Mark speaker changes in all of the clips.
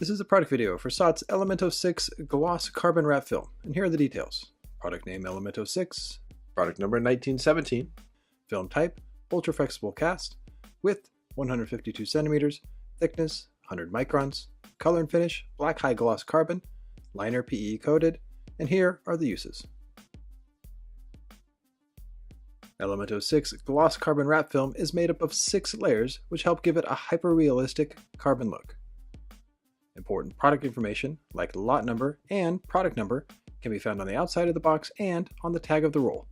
Speaker 1: This is a product video for SOTT's Elemento-6 Gloss Carbon Wrap Film, and here are the details. Product name Elemento-6, product number 1917, film type ultra flexible cast, width 152 centimeters, thickness 100 microns, color and finish black high gloss carbon, liner PE coated, and here are the uses. Elemento-6 Gloss Carbon Wrap Film is made up of 6 layers which help give it a hyper-realistic carbon look. Important product information like lot number and product number can be found on the outside of the box and on the tag of the roll.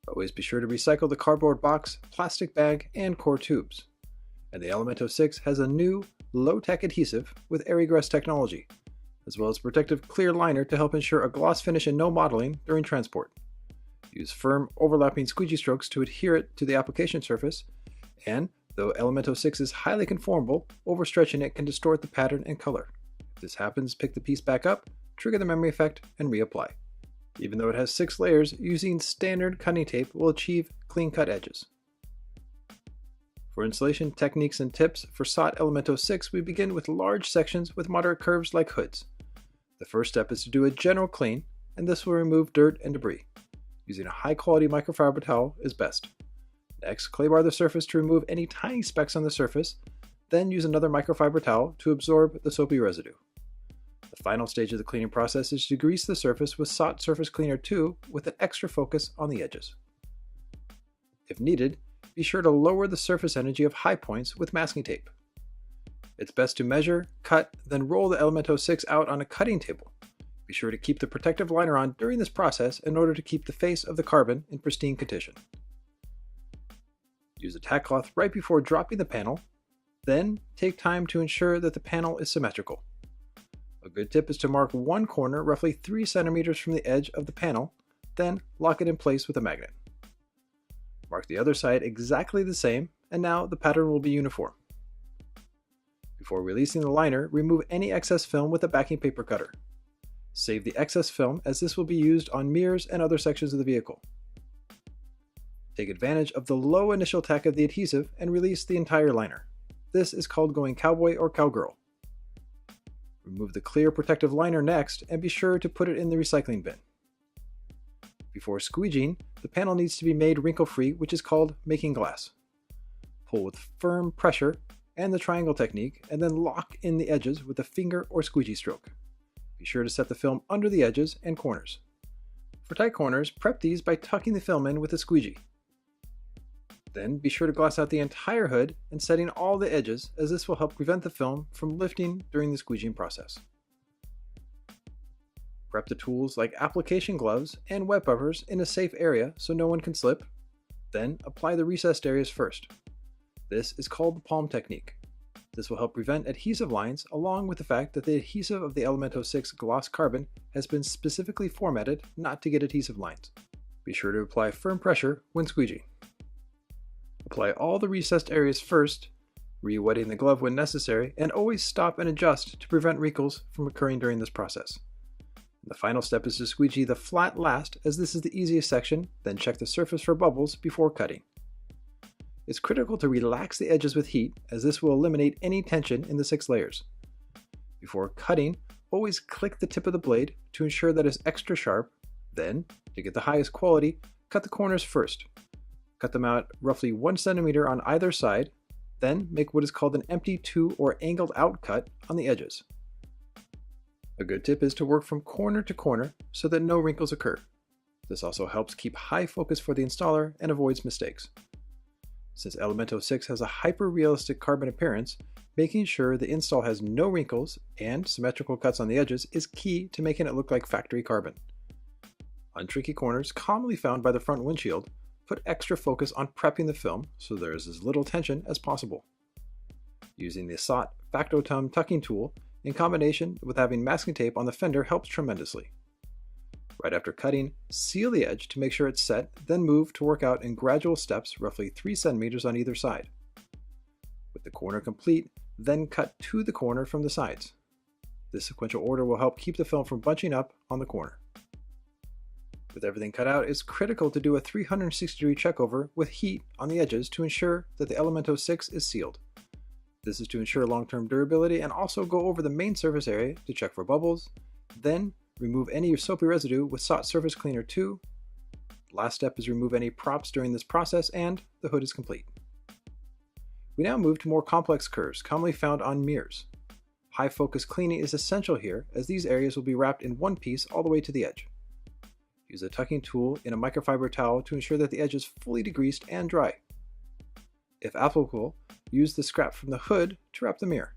Speaker 1: Always be sure to recycle the cardboard box, plastic bag, and core tubes. And the Elemento-6 has a new low-tech adhesive with AirEgress technology, as well as protective clear liner to help ensure a gloss finish and no mottling during transport. Use firm overlapping squeegee strokes to adhere it to the application surface, and though Elemento-6 is highly conformable, overstretching it can distort the pattern and color. If this happens, pick the piece back up, trigger the memory effect, and reapply. Even though it has 6 layers, using standard cutting tape will achieve clean-cut edges. For installation techniques and tips for SOTT Elemento-6, we begin with large sections with moderate curves like hoods. The first step is to do a general clean, and this will remove dirt and debris. Using a high-quality microfiber towel is best. Next, clay bar the surface to remove any tiny specks on the surface, then use another microfiber towel to absorb the soapy residue. The final stage of the cleaning process is to grease the surface with SOTT Surface Cleaner 2 with an extra focus on the edges. If needed, be sure to lower the surface energy of high points with masking tape. It's best to measure, cut, then roll the Elemento-6 out on a cutting table. Be sure to keep the protective liner on during this process in order to keep the face of the carbon in pristine condition. Use a tack cloth right before dropping the panel, then take time to ensure that the panel is symmetrical. A good tip is to mark one corner roughly 3 centimeters from the edge of the panel, then lock it in place with a magnet. Mark the other side exactly the same, and now the pattern will be uniform. Before releasing the liner, remove any excess film with a backing paper cutter. Save the excess film as this will be used on mirrors and other sections of the vehicle. Take advantage of the low initial tack of the adhesive and release the entire liner. This is called going cowboy or cowgirl. Remove the clear protective liner next and be sure to put it in the recycling bin. Before squeegeeing, the panel needs to be made wrinkle-free, which is called making glass. Pull with firm pressure and the triangle technique, and then lock in the edges with a finger or squeegee stroke. Be sure to set the film under the edges and corners. For tight corners, prep these by tucking the film in with a squeegee. Then be sure to gloss out the entire hood and setting all the edges, as this will help prevent the film from lifting during the squeegeeing process. Prep the tools like application gloves and wet buffers in a safe area so no one can slip. Then apply the recessed areas first. This is called the palm technique. This will help prevent adhesive lines, along with the fact that the adhesive of the Elemento-6 Gloss Carbon has been specifically formatted not to get adhesive lines. Be sure to apply firm pressure when squeegeeing. Apply all the recessed areas first, re-wetting the glove when necessary, and always stop and adjust to prevent wrinkles from occurring during this process. The final step is to squeegee the flat last, as this is the easiest section, then check the surface for bubbles before cutting. It's critical to relax the edges with heat, as this will eliminate any tension in the 6 layers. Before cutting, always click the tip of the blade to ensure that it's extra sharp. Then, to get the highest quality, cut the corners first. Cut them out roughly 1 centimeter on either side, then make what is called an empty 2 or angled out cut on the edges. A good tip is to work from corner to corner so that no wrinkles occur. This also helps keep high focus for the installer and avoids mistakes. Since Elemento-6 has a hyper-realistic carbon appearance, making sure the install has no wrinkles and symmetrical cuts on the edges is key to making it look like factory carbon. On tricky corners commonly found by the front windshield, put extra focus on prepping the film so there is as little tension as possible. Using the SOTT Factotum tucking tool in combination with having masking tape on the fender helps tremendously. Right after cutting, seal the edge to make sure it's set, then move to work out in gradual steps roughly 3 centimeters on either side. With the corner complete, then cut to the corner from the sides. This sequential order will help keep the film from bunching up on the corner. With everything cut out, it's critical to do a 360-degree checkover with heat on the edges to ensure that the Elemento-6 is sealed. This is to ensure long-term durability and also go over the main surface area to check for bubbles, then remove any soapy residue with SOTT Surface Cleaner 2. Last step is remove any props during this process and the hood is complete. We now move to more complex curves commonly found on mirrors. High focus cleaning is essential here as these areas will be wrapped in one piece all the way to the edge. Use a tucking tool in a microfiber towel to ensure that the edge is fully degreased and dry. If applicable, use the scrap from the hood to wrap the mirror.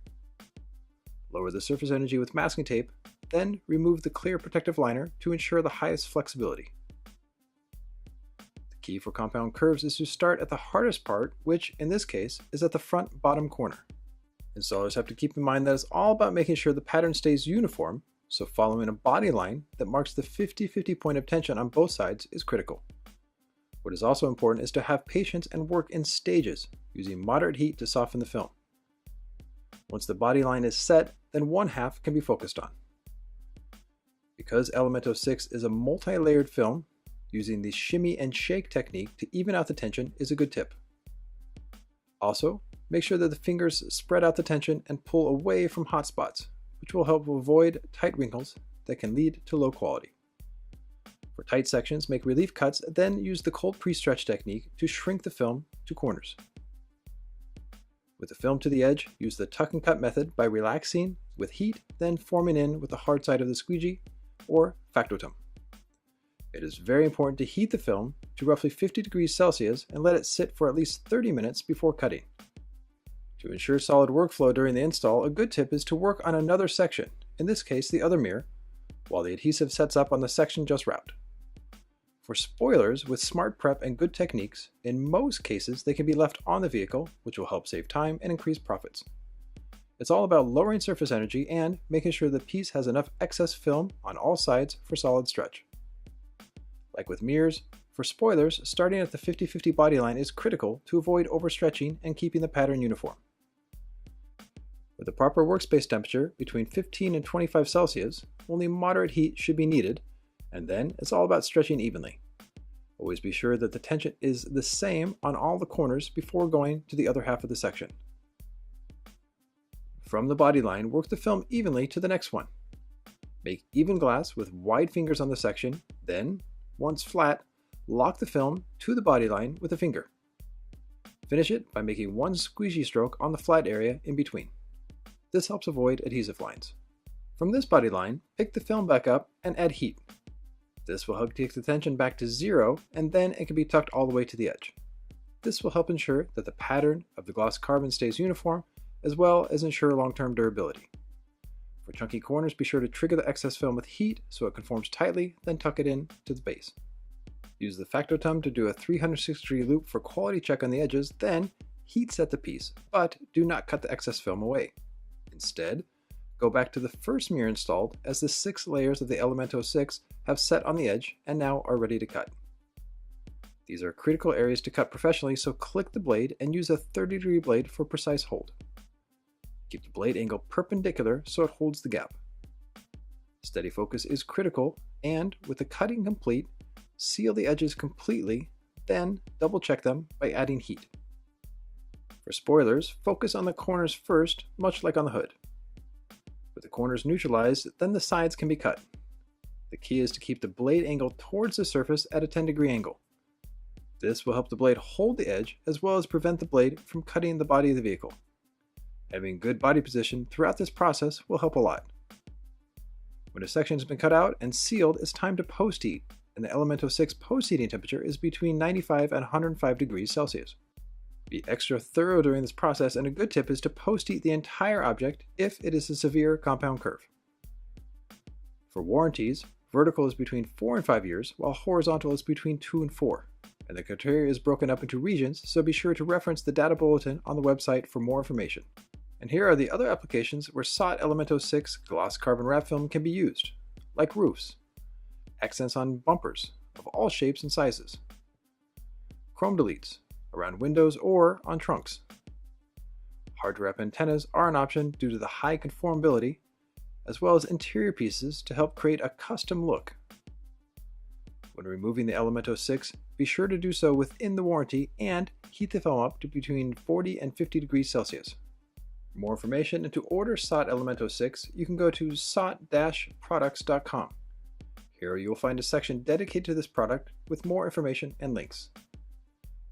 Speaker 1: Lower the surface energy with masking tape, then remove the clear protective liner to ensure the highest flexibility. The key for compound curves is to start at the hardest part, which in this case is at the front bottom corner. Installers have to keep in mind that it's all about making sure the pattern stays uniform, so following a body line that marks the 50-50 point of tension on both sides is critical. What is also important is to have patience and work in stages, using moderate heat to soften the film. Once the body line is set, then one half can be focused on. Because Elemento-6 is a multi-layered film, using the Shimmy and Shake technique to even out the tension is a good tip. Also, make sure that the fingers spread out the tension and pull away from hot spots, which will help avoid tight wrinkles that can lead to low quality. For tight sections, make relief cuts, then use the cold pre-stretch technique to shrink the film to corners. With the film to the edge, use the tuck and cut method by relaxing with heat, then forming in with the hard side of the squeegee or factotum. It is very important to heat the film to roughly 50 degrees Celsius and let it sit for at least 30 minutes before cutting. To ensure solid workflow during the install, a good tip is to work on another section, in this case the other mirror, while the adhesive sets up on the section just wrapped. For spoilers, with smart prep and good techniques, in most cases they can be left on the vehicle, which will help save time and increase profits. It's all about lowering surface energy and making sure the piece has enough excess film on all sides for solid stretch. Like with mirrors, for spoilers, starting at the 50-50 body line is critical to avoid overstretching and keeping the pattern uniform. With the proper workspace temperature between 15 and 25 Celsius, only moderate heat should be needed, and then it's all about stretching evenly. Always be sure that the tension is the same on all the corners before going to the other half of the section. From the body line, work the film evenly to the next one. Make even glass with wide fingers on the section, then, once flat, lock the film to the body line with a finger. Finish it by making one squeegee stroke on the flat area in between. This helps avoid adhesive lines. From this body line, pick the film back up and add heat. This will help take the tension back to 0 and then it can be tucked all the way to the edge. This will help ensure that the pattern of the gloss carbon stays uniform as well as ensure long-term durability. For chunky corners, be sure to trigger the excess film with heat so it conforms tightly, then tuck it in to the base. Use the factotum to do a 360-degree loop for quality check on the edges, then heat set the piece, but do not cut the excess film away. Instead, go back to the first mirror installed as the 6 layers of the Elemento-6 have set on the edge and now are ready to cut. These are critical areas to cut professionally, so click the blade and use a 30-degree blade for precise hold. Keep the blade angle perpendicular so it holds the gap. Steady focus is critical, and with the cutting complete, seal the edges completely, then double check them by adding heat. For spoilers, focus on the corners first, much like on the hood. With the corners neutralized, then the sides can be cut. The key is to keep the blade angle towards the surface at a 10-degree angle. This will help the blade hold the edge as well as prevent the blade from cutting the body of the vehicle. Having good body position throughout this process will help a lot. When a section has been cut out and sealed, it's time to post-heat, and the Elemento-6 post-heating temperature is between 95 and 105 degrees Celsius. Be extra thorough during this process, and a good tip is to post-heat the entire object if it is a severe compound curve. For warranties, vertical is between 4 and 5 years, while horizontal is between 2 and 4. And the criteria is broken up into regions, so be sure to reference the data bulletin on the website for more information. And here are the other applications where SOTT Elemento-6 gloss carbon wrap film can be used, like roofs, accents on bumpers of all shapes and sizes, chrome deletes around windows or on trunks. Hard to wrap antennas are an option due to the high conformability, as well as interior pieces to help create a custom look. When removing the Elemento-6, be sure to do so within the warranty and heat the film up to between 40 and 50 degrees Celsius. For more information and to order SOTT Elemento-6, you can go to SOTT-Products.com. Here you will find a section dedicated to this product with more information and links.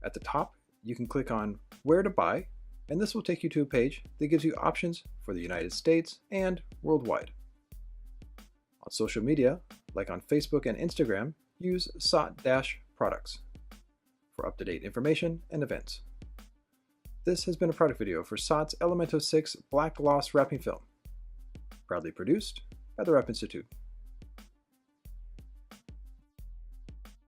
Speaker 1: At the top, you can click on Where to Buy, and this will take you to a page that gives you options for the United States and worldwide. On social media, like on Facebook and Instagram, use SOTT-Products for up-to-date information and events. This has been a product video for SOTT's Elemento-6 Black Gloss Wrapping Film, proudly produced by the Wrap Institute.